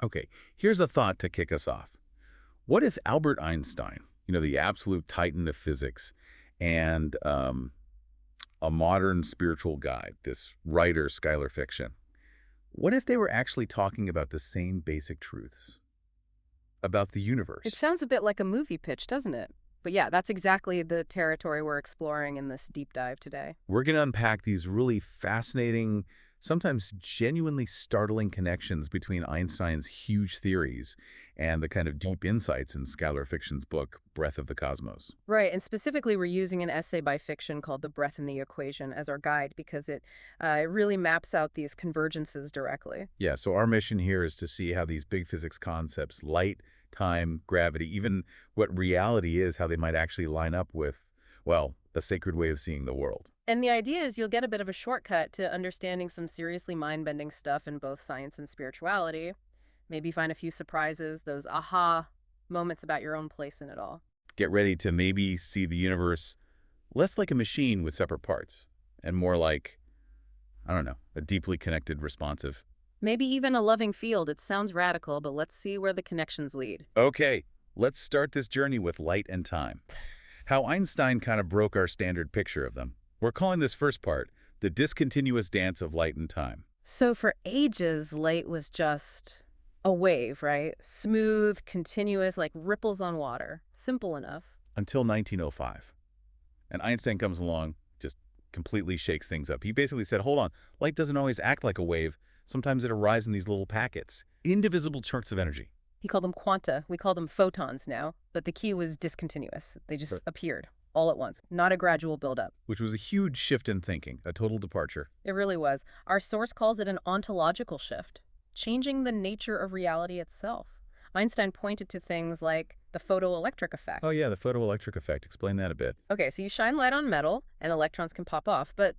Okay, here's a thought to kick us off. What if Albert Einstein, the absolute titan of physics, and a modern spiritual guide, this writer, Skylar fiction, what if they were actually talking about the same basic truths about the It universe? sounds a bit like a movie pitch, doesn't it? But yeah, that's exactly the territory we're exploring in this deep dive today. We're going to unpack these really fascinating, sometimes genuinely startling connections between Einstein's huge theories and the kind of deep insights in Skylar fiction's book, Breath of the Cosmos. Right, and specifically we're using an essay by fiction called The Breath in the Equation as our guide because it really maps out these convergences directly. Yeah, so our mission here is to see how these big physics concepts, light, time, gravity, even what reality is, how they might actually line up with, well, a sacred way of seeing the world. And the idea is you'll get a bit of a shortcut to understanding some seriously mind-bending stuff in both science and spirituality. Maybe find a few surprises, those aha moments about your own place in it all. Get ready to maybe see the universe less like a machine with separate parts and more like, I don't know, a deeply connected, responsive. Maybe even a loving field. It sounds radical, but let's see where the connections lead. Okay, let's start this journey with light and time. How Einstein kind of broke our standard picture of them. We're calling this first part the discontinuous dance of light and time. So for ages, light was just a wave, right? Smooth, continuous, like ripples on water. Simple enough. Until 1905. And Einstein comes along, just completely shakes things up. He basically said, hold on, light doesn't always act like a wave. Sometimes it arrives in these little packets, indivisible chunks of energy. He called them quanta. We call them photons now. But the key was discontinuous. They just appeared all at once, not a gradual buildup. Which was a huge shift in thinking, a total departure. It really was. Our source calls it an ontological shift, changing the nature of reality itself. Einstein pointed to things like the photoelectric effect. Oh yeah, the photoelectric effect. Explain that a bit. Okay, so you shine light on metal and electrons can pop off, but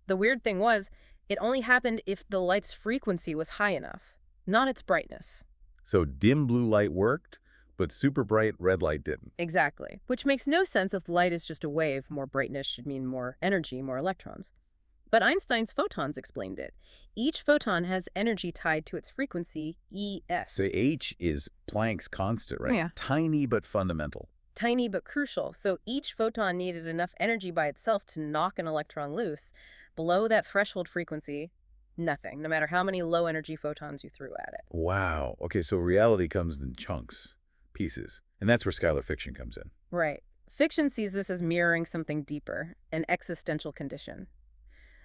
the weird thing was it only happened if the light's frequency was high enough, not its brightness. So dim blue light worked, but super bright red light didn't. Exactly, which makes no sense if light is just a wave. More brightness should mean more energy, more electrons. But Einstein's photons explained it. Each photon has energy tied to its frequency, EF. The H is Planck's constant, right? Yeah. Tiny but fundamental. Tiny but crucial, so each photon needed enough energy by itself to knock an electron loose. Below that threshold frequency, nothing, no matter how many low-energy photons you threw at it. Wow. Okay, so reality comes in chunks, pieces. And that's where Skylar fiction comes in. Right. Fiction sees this as mirroring something deeper, an existential condition.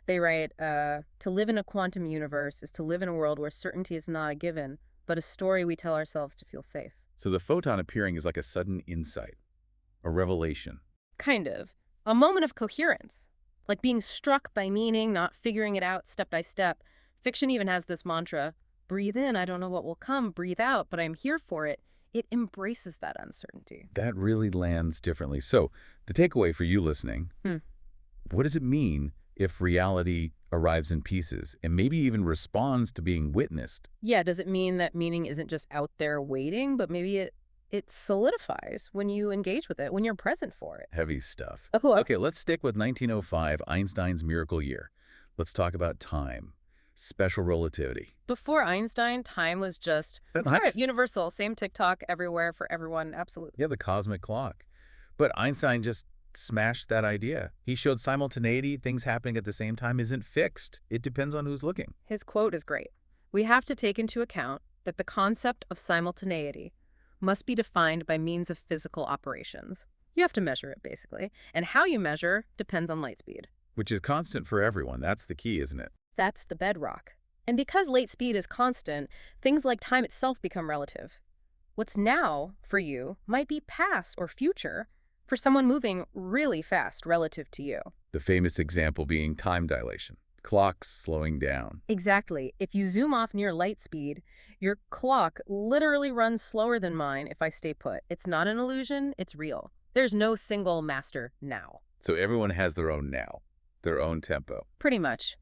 They write, to live in a quantum universe is to live in a world where certainty is not a given, but a story we tell ourselves to feel safe. So the photon appearing is like a sudden insight, a revelation. Kind of. A moment of coherence. Like being struck by meaning, not figuring it out step by step. Fiction even has this mantra, breathe in, I don't know what will come, breathe out, but I'm here for it. It embraces that uncertainty. That really lands differently. So the takeaway for you listening, what does it mean if reality arrives in pieces and maybe even responds to being witnessed? Yeah, does it mean that meaning isn't just out there waiting, but maybe it solidifies when you engage with it, when you're present for it? Heavy stuff. Oh, Okay, let's stick with 1905, Einstein's miracle year. Let's talk about time, special relativity. Before Einstein, time was just universal, same TikTok everywhere for everyone, absolutely. Yeah, the cosmic clock. But Einstein just smashed that idea. He showed simultaneity, things happening at the same time, isn't fixed. It depends on who's looking. His quote is great. We have to take into account that the concept of simultaneity must be defined by means of physical operations. You have to measure it, basically. And how you measure depends on light speed. Which is constant for everyone. That's the key, isn't it? That's the bedrock. And because light speed is constant, things like time itself become relative. What's now, for you, might be past or future for someone moving really fast relative to you. The famous example being time dilation. Clocks slowing down. Exactly. If you zoom off near light speed, your clock literally runs slower than mine if I stay put. It's not an illusion, it's real. There's no single master now. So everyone has their own now, their own tempo. Pretty much.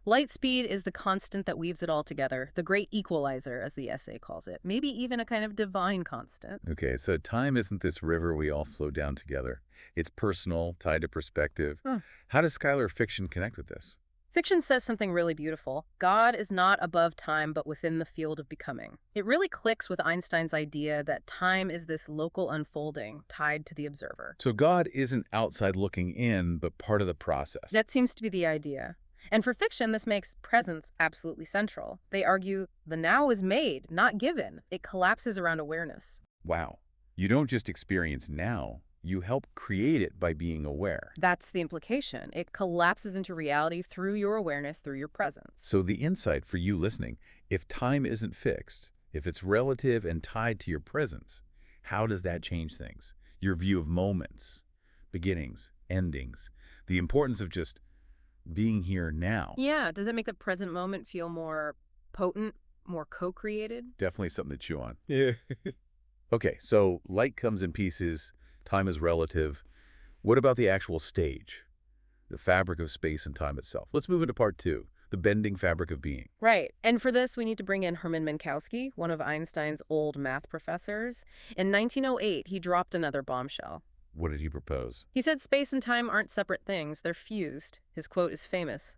Light speed is the constant that weaves it all together, the great equalizer, as the essay calls it. Maybe even a kind of divine constant. Okay, so time isn't this river we all flow down together. It's personal, tied to perspective. How does Skylar fiction connect with this? Fiction says something really beautiful. God is not above time, but within the field of becoming. It really clicks with Einstein's idea that time is this local unfolding tied to the observer. So God isn't outside looking in, but part of the process. That seems to be the idea. And for fiction, this makes presence absolutely central. They argue the now is made, not given. It collapses around awareness. Wow. You don't just experience now, you help create it by being aware. That's the implication. It collapses into reality through your awareness, through your presence. So the insight for you listening, if time isn't fixed, if it's relative and tied to your presence, how does that change things? Your view of moments, beginnings, endings, the importance of just being here now. Yeah, does it make the present moment feel more potent, more co-created? Definitely something to chew on. Yeah. Okay, so light comes in pieces, time is relative. What about the actual stage? The fabric of space and time itself. Let's move into part 2, the bending fabric of being. Right. And for this, we need to bring in Hermann Minkowski, one of Einstein's old math professors. In 1908, he dropped another bombshell. What did he propose? He said space and time aren't separate things, they're fused. His quote is famous.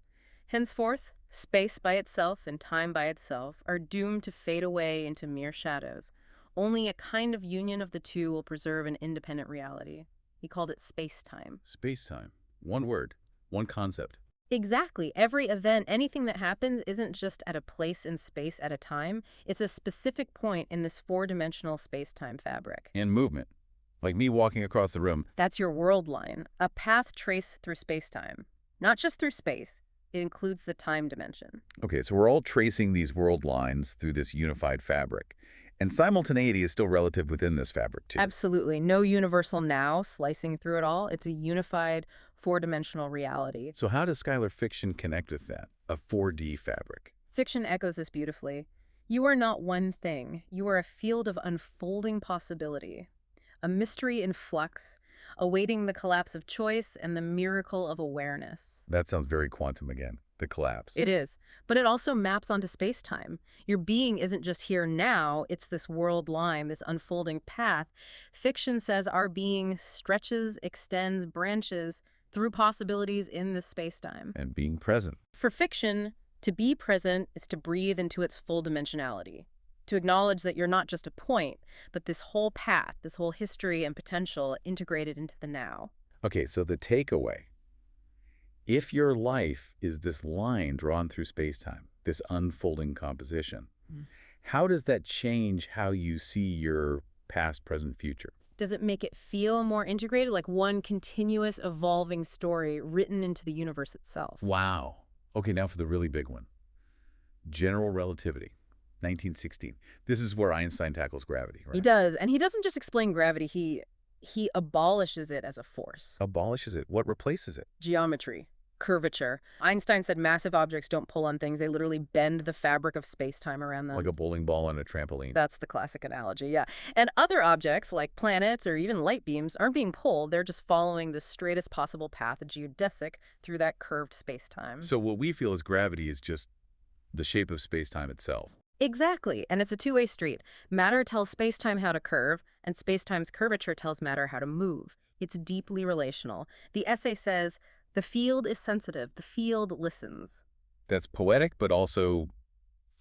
Henceforth, space by itself and time by itself are doomed to fade away into mere shadows. Only a kind of union of the two will preserve an independent reality. He called it space-time. Space-time. One word, one concept. Exactly. Every event, anything that happens isn't just at a place in space at a time. It's a specific point in this four-dimensional space-time fabric. And movement. Like me walking across the room. That's your world line, a path traced through space-time. Not just through space, it includes the time dimension. Okay, so we're all tracing these world lines through this unified fabric. And simultaneity is still relative within this fabric, too. Absolutely. No universal now slicing through it all. It's a unified four-dimensional reality. So how does Skylar fiction connect with that, a 4D fabric? Fiction echoes this beautifully. You are not one thing. You are a field of unfolding possibility. A mystery in flux, awaiting the collapse of choice and the miracle of awareness. That sounds very quantum again, the collapse. It is, but it also maps onto space-time. Your being isn't just here now, it's this world line, this unfolding path. Fiction says our being stretches, extends, branches through possibilities in this space-time. And being present. For fiction, to be present is to breathe into its full dimensionality. To acknowledge that you're not just a point, but this whole path, this whole history and potential integrated into the now. Okay, so the takeaway. If your life is this line drawn through space-time, this unfolding composition, how does that change how you see your past, present, future? Does it make it feel more integrated, like one continuous evolving story written into the universe itself? Wow. Okay, now for the really big one. General relativity. 1916. This is where Einstein tackles gravity, right? He does, and he doesn't just explain gravity, he abolishes it as a force. Abolishes it. What replaces it? Geometry, curvature. Einstein said massive objects don't pull on things, they literally bend the fabric of space-time around them. Like a bowling ball on a trampoline. That's the classic analogy, yeah. And other objects, like planets or even light beams, aren't being pulled, they're just following the straightest possible path, a geodesic, through that curved space-time. So what we feel as gravity is just the shape of space-time itself. Exactly, and it's a two-way street. Matter tells space-time how to curve, and space-time's curvature tells matter how to move. It's deeply relational. The essay says, the field is sensitive, the field listens. That's poetic, but also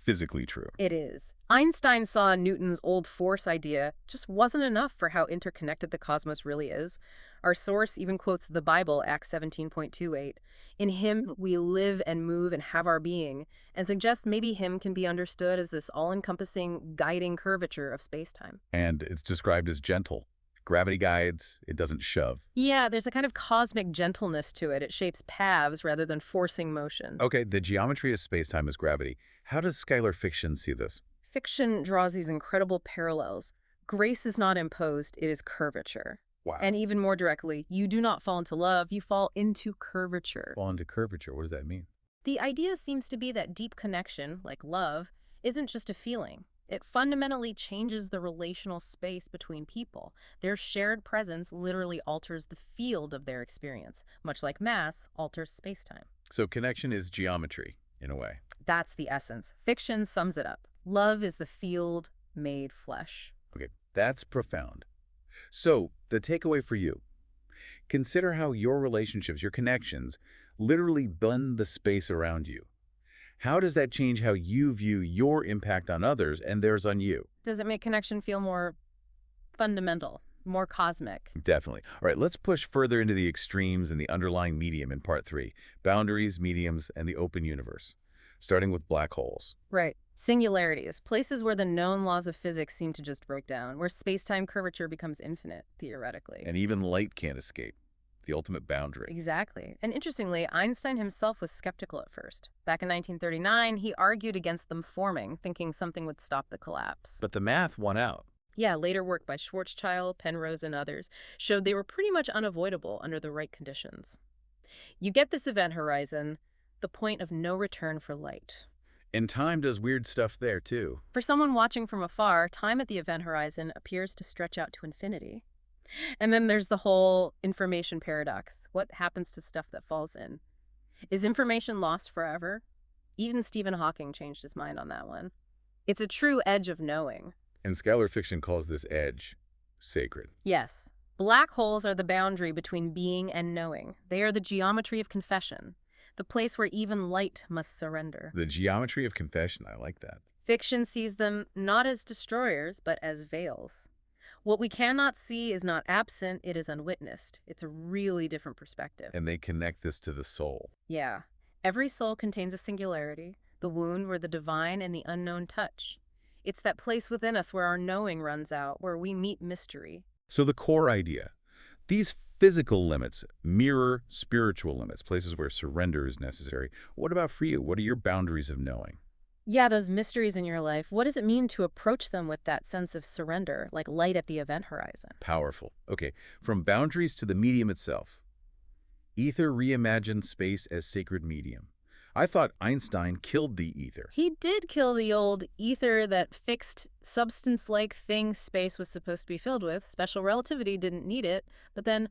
physically true. It is. Einstein saw Newton's old force idea just wasn't enough for how interconnected the cosmos really is. Our source even quotes the Bible, Acts 17:28. In him we live and move and have our being, and suggests maybe him can be understood as this all-encompassing guiding curvature of space-time. And it's described as gentle. Gravity guides, it doesn't shove. Yeah, there's a kind of cosmic gentleness to it. It shapes paths rather than forcing motion. Okay, the geometry of space-time is gravity. How does Skylar fiction see this? Fiction draws these incredible parallels. Grace is not imposed, it is curvature. Wow. And even more directly, you do not fall into love, you fall into curvature. Fall into curvature, what does that mean? The idea seems to be that deep connection, like love, isn't just a feeling. It fundamentally changes the relational space between people. Their shared presence literally alters the field of their experience, much like mass alters space-time. So connection is geometry, in a way. That's the essence. Fiction sums it up. Love is the field made flesh. Okay, that's profound. So, the takeaway for you. Consider how your relationships, your connections, literally bend the space around you. How does that change how you view your impact on others and theirs on you? Does it make connection feel more fundamental, more cosmic? Definitely. All right, let's push further into the extremes and the underlying medium in part 3, boundaries, mediums, and the open universe, starting with black holes. Right. Singularities, places where the known laws of physics seem to just break down, where space-time curvature becomes infinite, theoretically. And even light can't escape, the ultimate boundary. Exactly. And interestingly, Einstein himself was skeptical at first. Back in 1939, he argued against them forming, thinking something would stop the collapse. But the math won out. Yeah, later work by Schwarzschild, Penrose, and others showed they were pretty much unavoidable under the right conditions. You get this event horizon, the point of no return for light. And time does weird stuff there, too. For someone watching from afar, time at the event horizon appears to stretch out to infinity. And then there's the whole information paradox. What happens to stuff that falls in? Is information lost forever? Even Stephen Hawking changed his mind on that one. It's a true edge of knowing. And Skylar fiction calls this edge sacred. Yes. Black holes are the boundary between being and knowing. They are the geometry of confession, the place where even light must surrender. The geometry of confession, I like that. Fiction sees them not as destroyers, but as veils. What we cannot see is not absent, it is unwitnessed. It's a really different perspective. And they connect this to the soul. Yeah. Every soul contains a singularity, the wound where the divine and the unknown touch. It's that place within us where our knowing runs out, where we meet mystery. So the core idea, these physical limits mirror spiritual limits, places where surrender is necessary. What about for you? What are your boundaries of knowing? Yeah, those mysteries in your life, what does it mean to approach them with that sense of surrender, like light at the event horizon? Powerful. Okay, from boundaries to the medium itself. Ether reimagined space as sacred medium. I thought Einstein killed the ether. He did kill the old ether, that fixed substance-like thing space was supposed to be filled with. Special relativity didn't need it, but then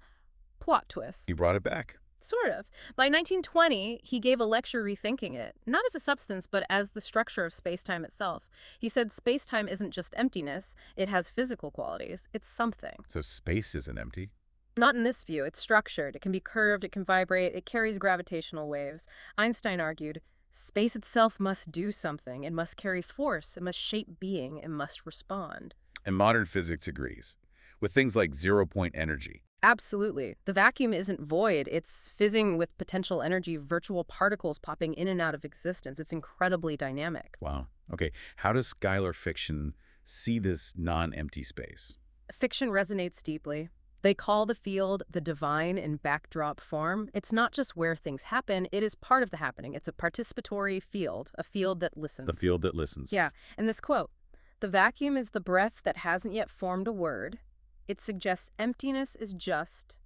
plot twist. He brought it back. Sort of. By 1920, he gave a lecture rethinking it, not as a substance, but as the structure of space-time itself. He said space-time isn't just emptiness, it has physical qualities. It's something. So space isn't empty. Not in this view. It's structured. It can be curved, it can vibrate, it carries gravitational waves. Einstein argued, space itself must do something. It must carry force. It must shape being. It must respond. And modern physics agrees, with things like zero-point energy. Absolutely. The vacuum isn't void. It's fizzing with potential energy, virtual particles popping in and out of existence. It's incredibly dynamic. Wow. Okay, how does Skylar fiction see this non-empty space? Fiction resonates deeply. They call the field the divine in backdrop form. It's not just where things happen, it is part of the happening. It's a participatory field, a field that listens. The field that listens. Yeah, and this quote, "The vacuum is the breath that hasn't yet formed a word. It suggests emptiness is just,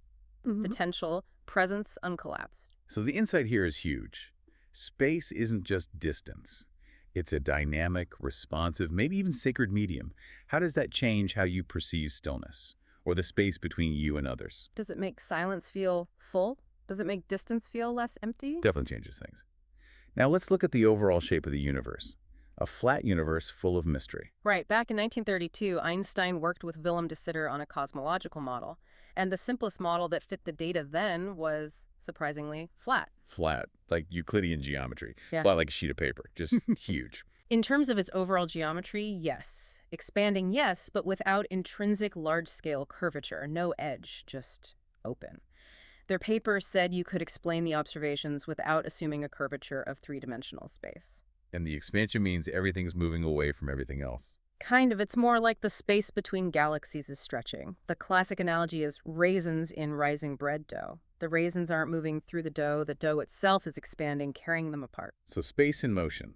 potential, presence uncollapsed." So the insight here is huge. Space isn't just distance. It's a dynamic, responsive, maybe even sacred medium. How does that change how you perceive stillness, or the space between you and others? Does it make silence feel full? Does it make distance feel less empty? Definitely changes things. Now let's look at the overall shape of the universe. A flat universe full of mystery. Right. Back in 1932, Einstein worked with Willem de Sitter on a cosmological model. And the simplest model that fit the data then was, surprisingly, flat. Flat, like Euclidean geometry. Yeah. Flat like a sheet of paper, just huge. In terms of its overall geometry, yes. Expanding, yes, but without intrinsic large-scale curvature. No edge, just open. Their paper said you could explain the observations without assuming a curvature of three-dimensional space. And the expansion means everything's moving away from everything else. Kind of. It's more like the space between galaxies is stretching. The classic analogy is raisins in rising bread dough. The raisins aren't moving through the dough itself is expanding, carrying them apart. So space in motion,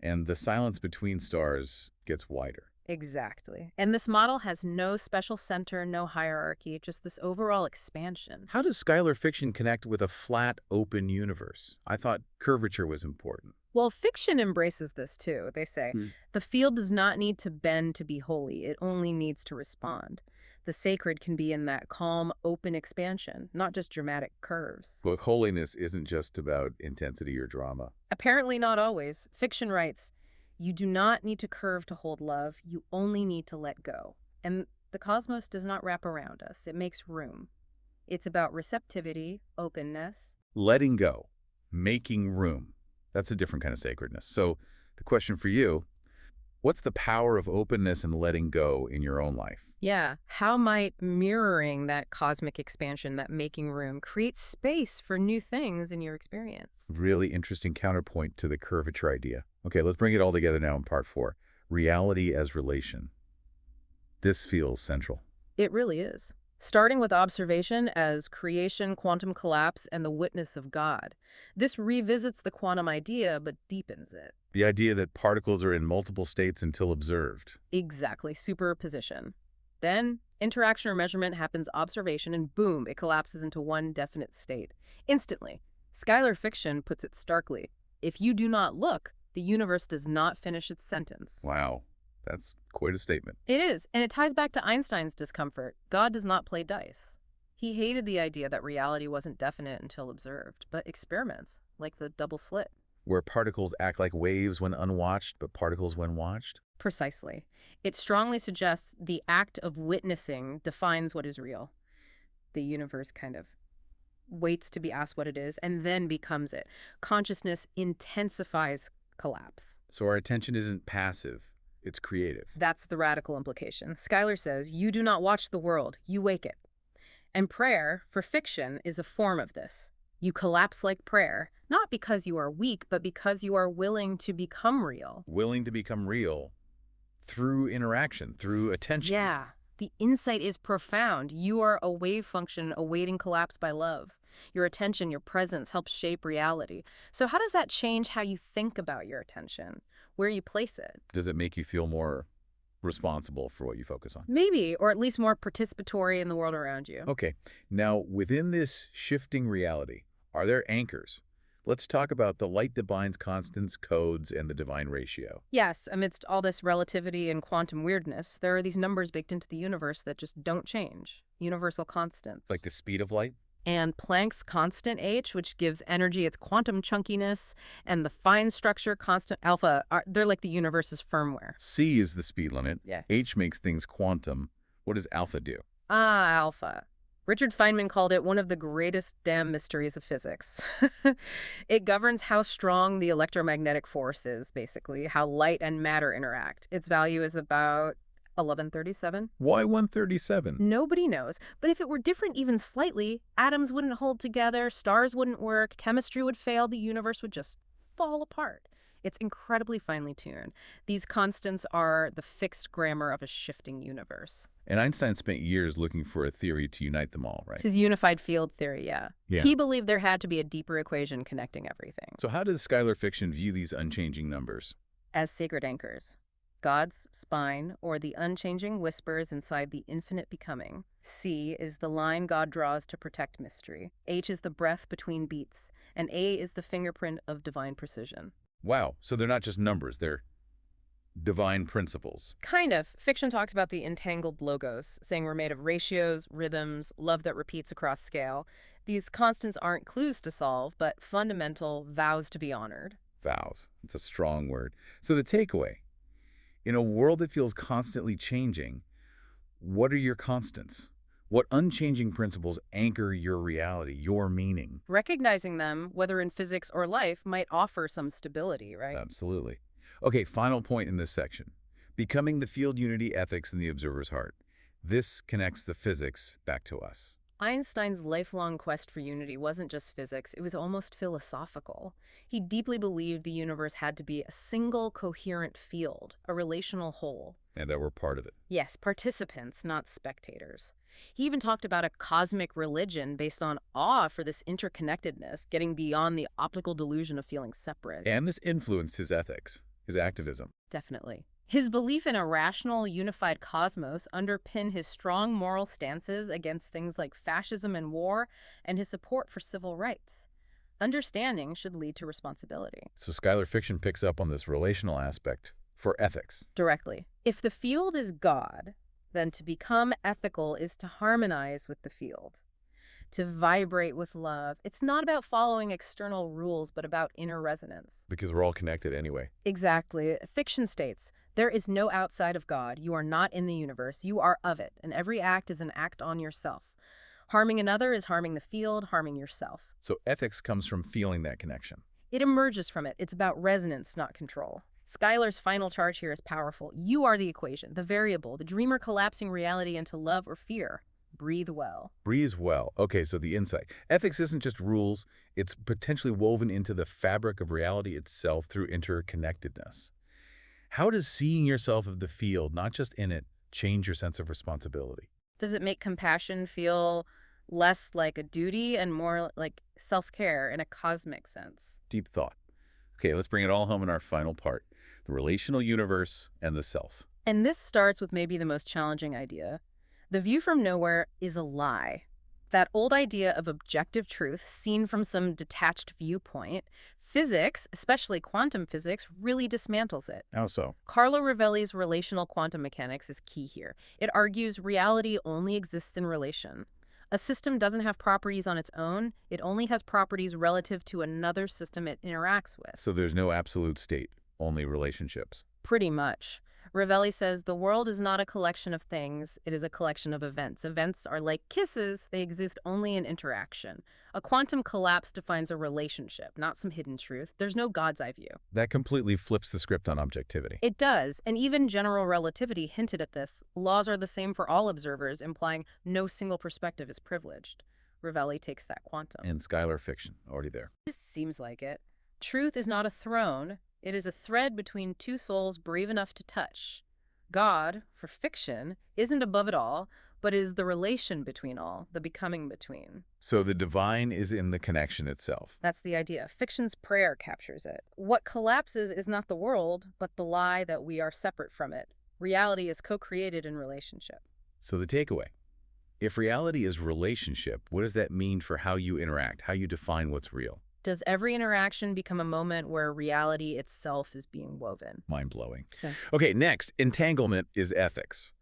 and the silence between stars gets wider. Exactly. And this model has no special center, no hierarchy, just this overall expansion. How does Skylar fiction connect with a flat, open universe? I thought curvature was important. Well, fiction embraces this too. They say, the field does not need to bend to be holy. It only needs to respond. The sacred can be in that calm, open expansion, not just dramatic curves. But holiness isn't just about intensity or drama. Apparently not always. Fiction writes, you do not need to curve to hold love. You only need to let go. And the cosmos does not wrap around us. It makes room. It's about receptivity, openness. Letting go. Making room. That's a different kind of sacredness. So the question for you, what's the power of openness and letting go in your own life? Yeah. How might mirroring that cosmic expansion, that making room, create space for new things in your experience? Really interesting counterpoint to the curvature idea. Okay, let's bring it all together now in part 4. Reality as relation. This feels central. It really is. Starting with observation as creation, quantum collapse, and the witness of God. This revisits the quantum idea but deepens it. The idea that particles are in multiple states until observed. Exactly. Superposition. Then, interaction or measurement happens observation, and boom, it collapses into one definite state. Instantly. Skylar fiction puts it starkly. If you do not look, the universe does not finish its sentence. Wow, that's quite a statement. It is, and it ties back to Einstein's discomfort. God does not play dice. He hated the idea that reality wasn't definite until observed, but experiments, like the double slit. Where particles act like waves when unwatched, but particles when watched? Precisely. It strongly suggests the act of witnessing defines what is real. The universe kind of waits to be asked what it is and then becomes it. Consciousness intensifies collapse. So our attention isn't passive, it's creative. That's the radical implication. Skylar says, you do not watch the world, you wake it. And prayer, for fiction, is a form of this. You collapse like prayer, not because you are weak, but because you are willing to become real. Willing to become real through interaction, through attention. Yeah, the insight is profound. You are a wave function awaiting collapse by love. Your attention, your presence helps shape reality. So how does that change how you think about your attention, where you place it? Does it make you feel more responsible for what you focus on? Maybe, or at least more participatory in the world around you. Okay, now within this shifting reality, are there anchors? Let's talk about the light that binds constants, codes, and the divine ratio. Yes, amidst all this relativity and quantum weirdness, there are these numbers baked into the universe that just don't change. Universal constants. Like the speed of light? And Planck's constant H, which gives energy its quantum chunkiness, and the fine structure constant alpha, they're like the universe's firmware. C is the speed limit. Yeah. H makes things quantum. What does alpha do? Alpha. Richard Feynman called it one of the greatest damn mysteries of physics. It governs how strong the electromagnetic force is, basically, how light and matter interact. Its value is about 1137. Why 137? Nobody knows. But if it were different even slightly, atoms wouldn't hold together, stars wouldn't work, chemistry would fail, the universe would just fall apart. It's incredibly finely tuned. These constants are the fixed grammar of a shifting universe. And Einstein spent years looking for a theory to unite them all, right? It's his unified field theory, yeah. He believed there had to be a deeper equation connecting everything. So how does Skylar fiction view these unchanging numbers? As sacred anchors. God's spine, or the unchanging whispers inside the infinite becoming. C is the line God draws to protect mystery. H is the breath between beats. And A is the fingerprint of divine precision. Wow, so they're not just numbers, they're divine principles. Kind of. Fiction talks about the entangled logos, saying we're made of ratios, rhythms, love that repeats across scale. These constants aren't clues to solve, but fundamental vows to be honored. Vows. It's a strong word. So the takeaway, in a world that feels constantly changing, what are your constants? What unchanging principles anchor your reality, your meaning? Recognizing them, whether in physics or life, might offer some stability, right? Absolutely. Okay, final point in this section. Becoming the field unity ethics in the observer's heart. This connects the physics back to us. Einstein's lifelong quest for unity wasn't just physics, it was almost philosophical. He deeply believed the universe had to be a single, coherent field, a relational whole. And that we're part of it. Yes, participants, not spectators. He even talked about a cosmic religion based on awe for this interconnectedness, getting beyond the optical delusion of feeling separate. And this influenced his ethics, his activism. Definitely. His belief in a rational, unified cosmos underpinned his strong moral stances against things like fascism and war, and his support for civil rights. Understanding should lead to responsibility. So Skylar fiction picks up on this relational aspect for ethics. Directly. If the field is God, then to become ethical is to harmonize with the field, to vibrate with love. It's not about following external rules, but about inner resonance. Because we're all connected anyway. Exactly. Fiction states, there is no outside of God. You are not in the universe. You are of it, and every act is an act on yourself. Harming another is harming the field, harming yourself. So ethics comes from feeling that connection. It emerges from it. It's about resonance, not control. Skylar's final charge here is powerful. You are the equation, the variable, the dreamer collapsing reality into love or fear. Breathe well. Breathe well. Okay, so the insight. Ethics isn't just rules. It's potentially woven into the fabric of reality itself through interconnectedness. How does seeing yourself of the field, not just in it, change your sense of responsibility? Does it make compassion feel less like a duty and more like self-care in a cosmic sense? Deep thought. Okay, let's bring it all home in our final part. The relational universe and the self. And this starts with maybe the most challenging idea. The view from nowhere is a lie. That old idea of objective truth seen from some detached viewpoint, physics, especially quantum physics, really dismantles it. How so? Carlo Rovelli's relational quantum mechanics is key here. It argues reality only exists in relation. A system doesn't have properties on its own. It only has properties relative to another system it interacts with. So there's no absolute state, only relationships. Pretty much. Rovelli says the world is not a collection of things, it is a collection of events. Events are like kisses, they exist only in interaction. A quantum collapse defines a relationship, not some hidden truth. There's no God's eye view. That completely flips the script on objectivity. It does, and even general relativity hinted at this. Laws are the same for all observers, implying no single perspective is privileged. Rovelli takes that quantum. And Skylar fiction, already there. This seems like it. Truth is not a throne. It is a thread between two souls brave enough to touch. God, for fiction, isn't above it all, but is the relation between all, the becoming between. So the divine is in the connection itself. That's the idea. Fiction's prayer captures it. What collapses is not the world, but the lie that we are separate from it. Reality is co-created in relationship. So the takeaway. If reality is relationship, what does that mean for how you interact, how you define what's real? Does every interaction become a moment where reality itself is being woven? Mind-blowing. Yeah. Okay, next, entanglement is ethics.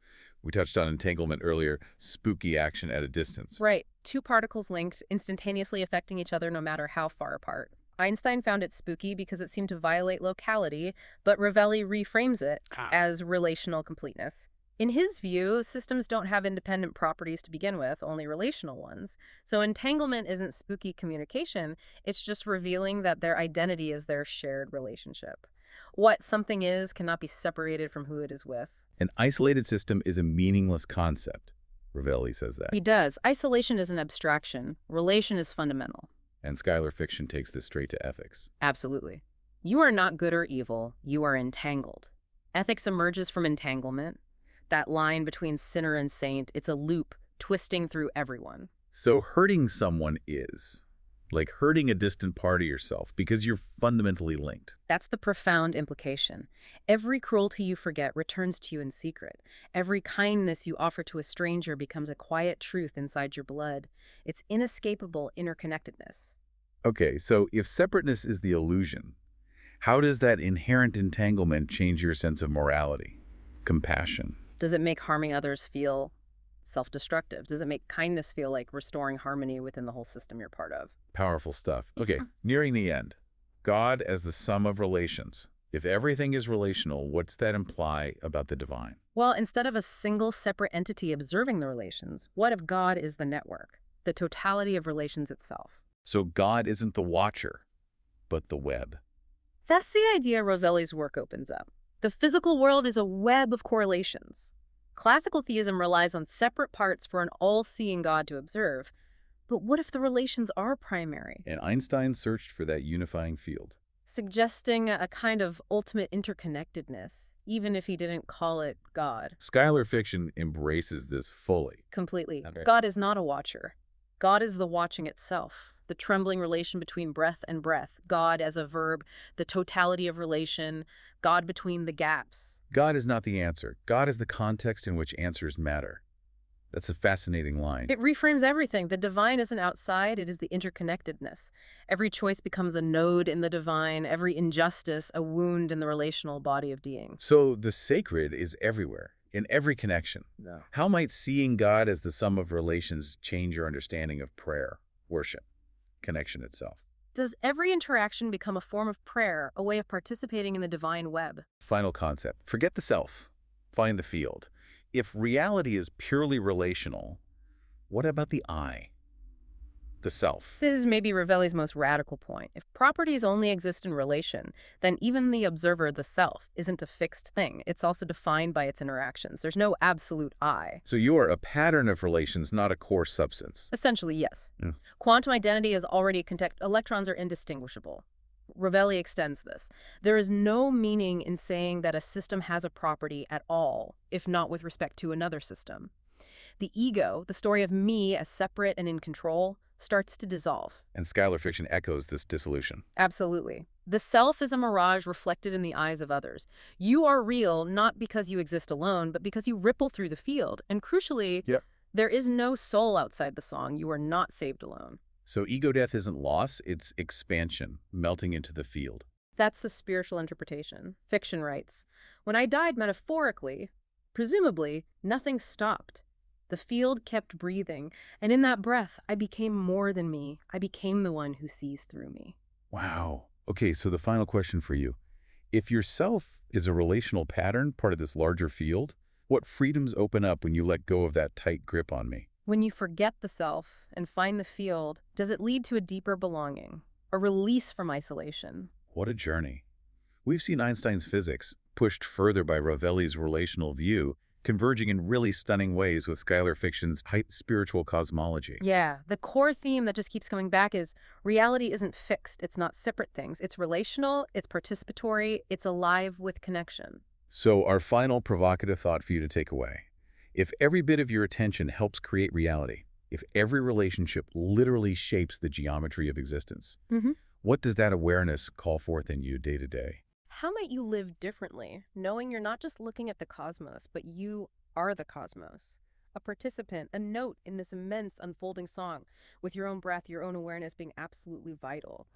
We touched on entanglement earlier, spooky action at a distance. Right. Two particles linked, instantaneously affecting each other no matter how far apart. Einstein found it spooky because it seemed to violate locality, but Rovelli reframes it as relational completeness. In his view, systems don't have independent properties to begin with, only relational ones. So entanglement isn't spooky communication, it's just revealing that their identity is their shared relationship. What something is cannot be separated from who it is with. An isolated system is a meaningless concept. Rovelli says that. He does. Isolation is an abstraction. Relation is fundamental. And Skylar fiction takes this straight to ethics. Absolutely. You are not good or evil. You are entangled. Ethics emerges from entanglement. That line between sinner and saint, it's a loop twisting through everyone. So hurting someone is like hurting a distant part of yourself because you're fundamentally linked. That's the profound implication. Every cruelty you forget returns to you in secret. Every kindness you offer to a stranger becomes a quiet truth inside your blood. It's inescapable interconnectedness. Okay, so if separateness is the illusion, how does that inherent entanglement change your sense of morality, compassion? Does it make harming others feel self-destructive? Does it make kindness feel like restoring harmony within the whole system you're part of? Powerful stuff. Okay, nearing the end. God as the sum of relations. If everything is relational, what's that imply about the divine? Well, instead of a single separate entity observing the relations, what if God is the network, the totality of relations itself? So God isn't the watcher, but the web. That's the idea Rovelli's work opens up. The physical world is a web of correlations. Classical theism relies on separate parts for an all-seeing God to observe. But what if the relations are primary? And Einstein searched for that unifying field, Suggesting a kind of ultimate interconnectedness, even if he didn't call it God. Skylar fiction embraces this fully. Completely. Okay. God is not a watcher. God is the watching itself, the trembling relation between breath and breath. God as a verb, the totality of relation, God between the gaps. God is not the answer. God is the context in which answers matter. That's a fascinating line. It reframes everything. The divine isn't outside, it is the interconnectedness. Every choice becomes a node in the divine, every injustice a wound in the relational body of being. So the sacred is everywhere, in every connection. No. How might seeing God as the sum of relations change your understanding of prayer, worship, connection itself? Does every interaction become a form of prayer, a way of participating in the divine web? Final concept. Forget the self. Find the field. If reality is purely relational, What about the I, the self? This is maybe Rovelli's most radical point. If properties only exist in relation, then even the observer, the self, isn't a fixed thing. It's also defined by its interactions. There's no absolute I. So you are a pattern of relations, not a core substance. Essentially, yes. Yeah. Quantum identity is already electrons are indistinguishable. Rovelli extends this. There is no meaning in saying that a system has a property at all, if not with respect to another system. The ego, the story of me as separate and in control, starts to dissolve. And Skylar fiction echoes this dissolution. Absolutely. The self is a mirage reflected in the eyes of others. You are real not because you exist alone, but because you ripple through the field. And crucially, there is no soul outside the song. You are not saved alone. So ego death isn't loss, it's expansion, melting into the field. That's the spiritual interpretation. Fiction writes, when I died metaphorically, presumably, nothing stopped. The field kept breathing, and in that breath, I became more than me. I became the one who sees through me. Wow. Okay, so the final question for you. If yourself is a relational pattern, part of this larger field, what freedoms open up when you let go of that tight grip on me? When you forget the self and find the field, does it lead to a deeper belonging, a release from isolation? What a journey. We've seen Einstein's physics, pushed further by Rovelli's relational view, converging in really stunning ways with Skylar fiction's spiritual cosmology. Yeah, the core theme that just keeps coming back is reality isn't fixed. It's not separate things. It's relational, it's participatory, it's alive with connection. So our final provocative thought for you to take away. If every bit of your attention helps create reality, if every relationship literally shapes the geometry of existence, what does that awareness call forth in you day to day? How might you live differently, knowing you're not just looking at the cosmos, but you are the cosmos? A participant, a note in this immense unfolding song, with your own breath, your own awareness being absolutely vital.